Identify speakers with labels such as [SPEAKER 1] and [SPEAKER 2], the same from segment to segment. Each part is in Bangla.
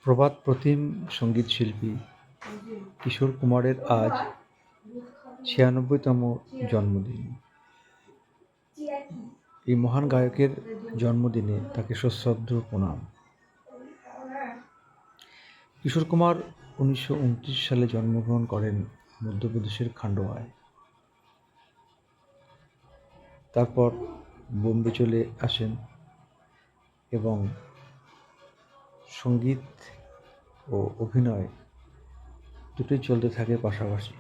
[SPEAKER 1] প্রবাদ প্রতিম সঙ্গীত শিল্পী কিশোর কুমারের আজ ৯৬তম জন্মদিন। এই মহান গায়কের জন্মদিনে তাকে সশ্রদ্ধ প্রণাম। কিশোর কুমার ১৯২৯ সালে জন্মগ্রহণ করেন মধ্যপ্রদেশের খান্ডোয়ায়। তারপর বোম্বে চলে আসেন এবং সঙ্গীত ও অভিনয় দুটোই চলতে থাকে পাশাপাশি।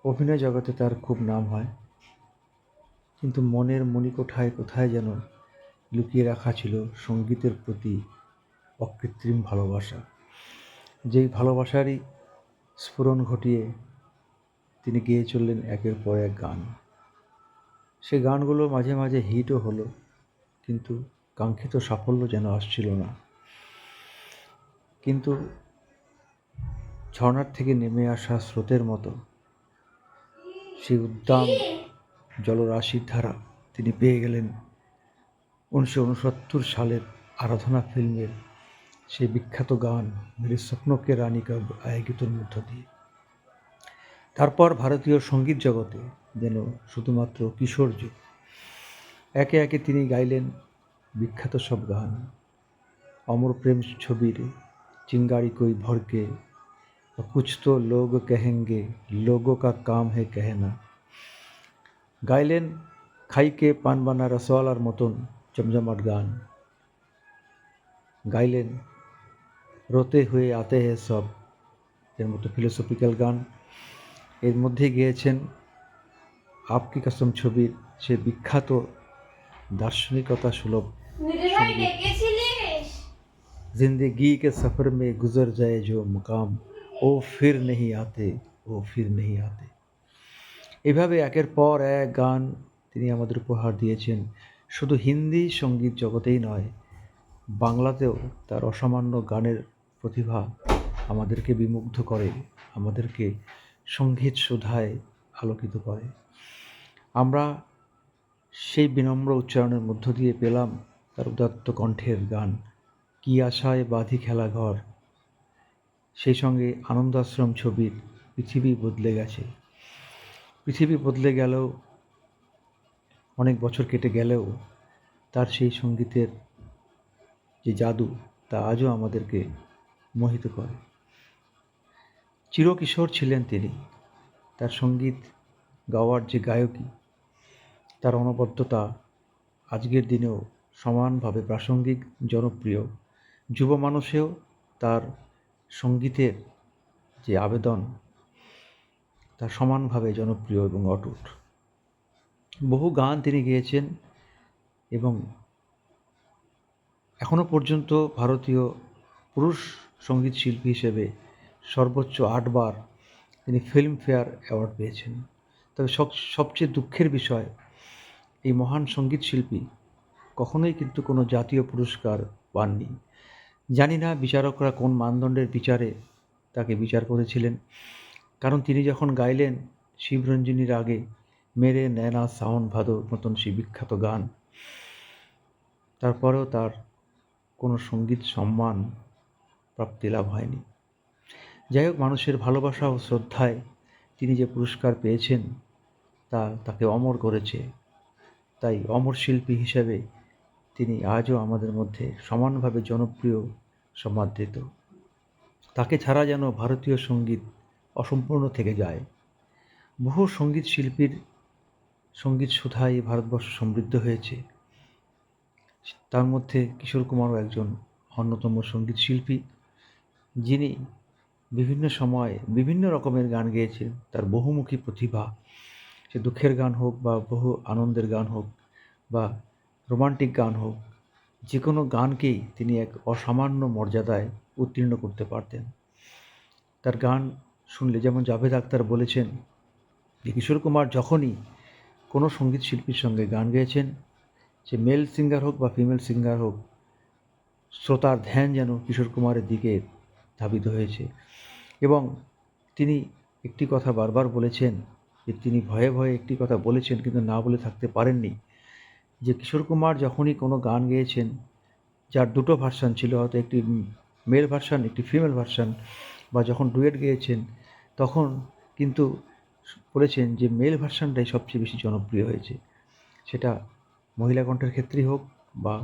[SPEAKER 1] অভিনয় জগতে তার খুব নাম হয়, কিন্তু মনের মণিকোঠায় কোথায় যেন লুকিয়ে রাখা ছিল সঙ্গীতের প্রতি অকৃত্রিম ভালোবাসা। যেই ভালোবাসারই স্ফুরণ ঘটিয়ে তিনি গেয়ে চললেন একের পর এক গান। সে গানগুলো মাঝে মাঝে হিটও হলো, কিন্তু কাঙ্ক্ষিত সাফল্য যেন আসছিল না। কিন্তু ঝর্ণার থেকে নেমে আসা স্রোতের মতো সেই উদ্দাম জলরাশির ধারা তিনি পেয়ে গেলেন ১৯৬৯ সালের আরাধনা ফিল্মের সেই বিখ্যাত গান মেরে স্বপ্নকে রানী কব আয়েগির মধ্য দিয়ে। তারপর ভারতীয় সঙ্গীত জগতে যেন শুধুমাত্র কিশোর যুগ। একে একে তিনি গাইলেন বিখ্যাত সব গান। অমর প্রেম ছবির চিঙ্গারি কই ভরকে, কুছ তো লোগ কহেঙ্গে, লোগো কা কাম হে कहना। গাইলেন খাইকে পান বানা রসওয়ালার মতন জমজমাট গান। গাইলেন রোতে হুয়ে আতে হে সব এর মতো ফিলোসফিক্যাল গান। এর মধ্যে গেয়েছেন আপকি কসম ছবির সে বিখ্যাত দার্শনিকতা সুলভ সঙ্গীত, जिंदगी के सफ़र में गुजर जाए जो मुकाम ও ফির নেহি আতে, ও ফির নেহি আতে। এভাবে একের পর এক গান তিনি আমাদের উপহার দিয়েছেন। শুধু হিন্দি সঙ্গীত জগতেই নয়, বাংলাতেও তার অসামান্য গানের প্রতিভা আমাদেরকে বিমুগ্ধ করে, আমাদেরকে সঙ্গীত সুধায় আলোকিত করে। আমরা সেই বিনম্র উচ্চারণের মধ্য দিয়ে পেলাম তার উদাত্ত কণ্ঠের গান কি আশায় বাঁধি খেলা ঘর। সেই সঙ্গে আনন্দ আশ্রম ছবির পৃথিবী বদলে গেছে। পৃথিবী বদলে গেলেও, অনেক বছর কেটে গেলেও তার সেই সঙ্গীতের যে জাদু তা আজও আমাদেরকে মোহিত করে। চিরকিশোর ছিলেন তিনি। তার সঙ্গীত গাওয়ার যে গায়কী, তার অনবদ্যতা আজকের দিনেও সমানভাবে প্রাসঙ্গিক, জনপ্রিয়। যুব মানুষেও তার সঙ্গীতের যে আবেদন তা সমানভাবে জনপ্রিয় এবং অটুট। বহু গান তিনি গেয়েছেন এবং এখনও পর্যন্ত ভারতীয় পুরুষ সঙ্গীত শিল্পী হিসেবে সর্বোচ্চ ৮ বার তিনি ফিল্মফেয়ার অ্যাওয়ার্ড পেয়েছেন। তবে সবচেয়ে দুঃখের বিষয়, এই মহান সঙ্গীত শিল্পী কখনোই কিন্তু কোনো জাতীয় পুরস্কার পাননি। জানি না বিচারকরা কোন মানদণ্ডের বিচারে তাকে বিচার করেছিলেন, কারণ তিনি যখন গাইলেন শিবরঞ্জনীর আগে মেরে নয়না সাওন ভাদোর মতন সেই বিখ্যাত গান, তারপরেও তার কোনো সঙ্গীত সম্মান প্রাপ্তি লাভ হয়নি। যাই হোক, মানুষের ভালোবাসা ও শ্রদ্ধায় তিনি যে পুরস্কার পেয়েছেন তা তাকে অমর করেছে। তাই অমর শিল্পী হিসেবে তিনি আজও আমাদের মধ্যে সমানভাবে জনপ্রিয়, সমাদৃত। তাকে ছাড়া যেন ভারতীয় সঙ্গীত অসম্পূর্ণ থেকে যায়। বহু সঙ্গীত শিল্পীর সঙ্গীত সুধায় ভারতবর্ষ সমৃদ্ধ হয়েছে। তার মধ্যে কিশোর কুমারও একজন অন্যতম সঙ্গীত শিল্পী, যিনি বিভিন্ন সময়ে বিভিন্ন রকমের গান গেয়েছেন। তার বহুমুখী প্রতিভা, সে দুঃখের গান হোক বা বহু আনন্দের গান হোক বা রোমান্টিক গান হোক, যে কোনো গানকেই তিনি এক অসামান্য মর্যাদায় উত্তীর্ণ করতে পারতেন। তার গান শুনলে, যেমন জাভেদ আখতার বলেছেন যে কিশোর কুমার যখনই কোনো সঙ্গীত শিল্পীর সঙ্গে গান গেয়েছেন, সে মেল সিঙ্গার হোক বা ফিমেল সিঙ্গার হোক, শ্রোতার ধ্যান যেন কিশোর কুমারের দিকে ধাবিত হয়েছে। এবং তিনি একটি কথা বারবার বলেছেন, যে তিনি ভয়ে ভয়ে একটি কথা বলেছেন কিন্তু না বলে থাকতে পারেননি, যে কিশোর কুমার যখনই কোনো গান গেয়েছেন যার দুটো ভার্সান ছিল, হয়তো একটি মেল ভার্সান, একটি ফিমেল ভার্সান, বা যখন ডুয়েট গেয়েছেন তখন কিন্তু বলেছেন যে মেল ভার্সানটাই সবচেয়ে বেশি জনপ্রিয় হয়েছে, সেটা মহিলা কণ্ঠের ক্ষেত্রেই হোক বা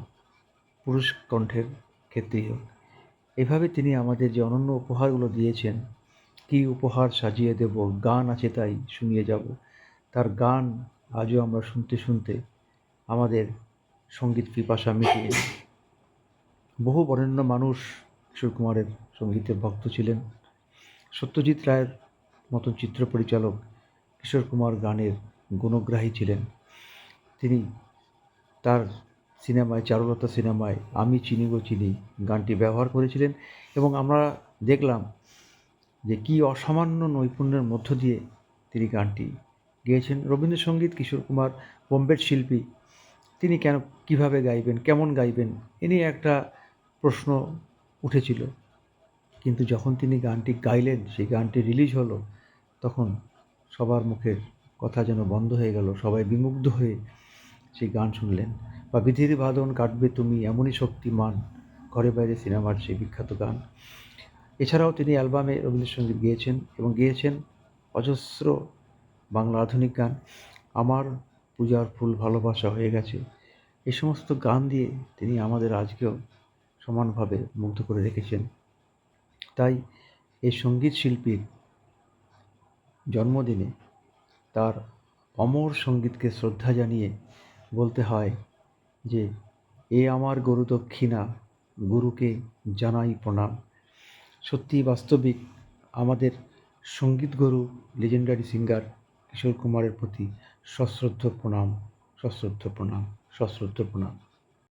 [SPEAKER 1] পুরুষ কণ্ঠের ক্ষেত্রেই হোক। এভাবে তিনি আমাদের যে অনন্য উপহারগুলো দিয়েছেন, কী উপহার সাজিয়ে দেব, গান আছে তাই শুনিয়ে যাব, তার গান আজও আমরা শুনতে শুনতে আমাদের সঙ্গীত পিপাসা মিটিয়ে দিই। বহু বরেণ্য মানুষ কিশোর কুমারের সঙ্গীতের ভক্ত ছিলেন। সত্যজিৎ রায়ের মতন চিত্র পরিচালক কিশোর কুমার গানের গুণগ্রাহী ছিলেন। তিনি তার সিনেমায়, চারুলতা সিনেমায় আমি চিনি গো চিনি গানটি ব্যবহার করেছিলেন, এবং আমরা দেখলাম যে কী অসামান্য নৈপুণ্যের মধ্য দিয়ে তিনি গানটি গেয়েছেন। রবীন্দ্রসঙ্গীত কিশোর কুমার বোম্বের শিল্পী, তিনি কীভাবে গাইবেন, কেমন গাইবেন, এ নিয়ে একটা প্রশ্ন উঠেছিল। কিন্তু যখন তিনি গানটি গাইলেন, সেই গানটি রিলিজ হলো, তখন সবার মুখের কথা যেন বন্ধ হয়ে গেল, সবাই বিমুগ্ধ হয়ে সেই গান শুনলেন। বা বিধির বাঁধন কাটবে তুমি এমনই শক্তিমান, ঘরে বাইরে সিনেমার সেই বিখ্যাত গান। এছাড়াও তিনি অ্যালবামে রবীন্দ্রসঙ্গীত গেয়েছেন, এবং গেয়েছেন অজস্র বাংলা আধুনিক গান। আমার পূজার ফুল ভালোবাসা হয়ে গেছে, এই সমস্ত গান দিয়ে তিনি আমাদের আজকেও সমানভাবে মুগ্ধ করে রেখেছেন। তাই এই সঙ্গীত শিল্পীর জন্মদিনে তার অমর সঙ্গীতকে শ্রদ্ধা জানিয়ে বলতে হয় যে এ আমার গুরু দক্ষিণা, গুরুকে জানাই প্রণাম। সত্যিই বাস্তবিক আমাদের সঙ্গীত গুরু, লেজেন্ডারি সিঙ্গার কিশোর কুমারের প্রতি সশ্রদ্ধ প্রণাম, সশ্রদ্ধ প্রণাম, সশ্রদ্ধ প্রণাম।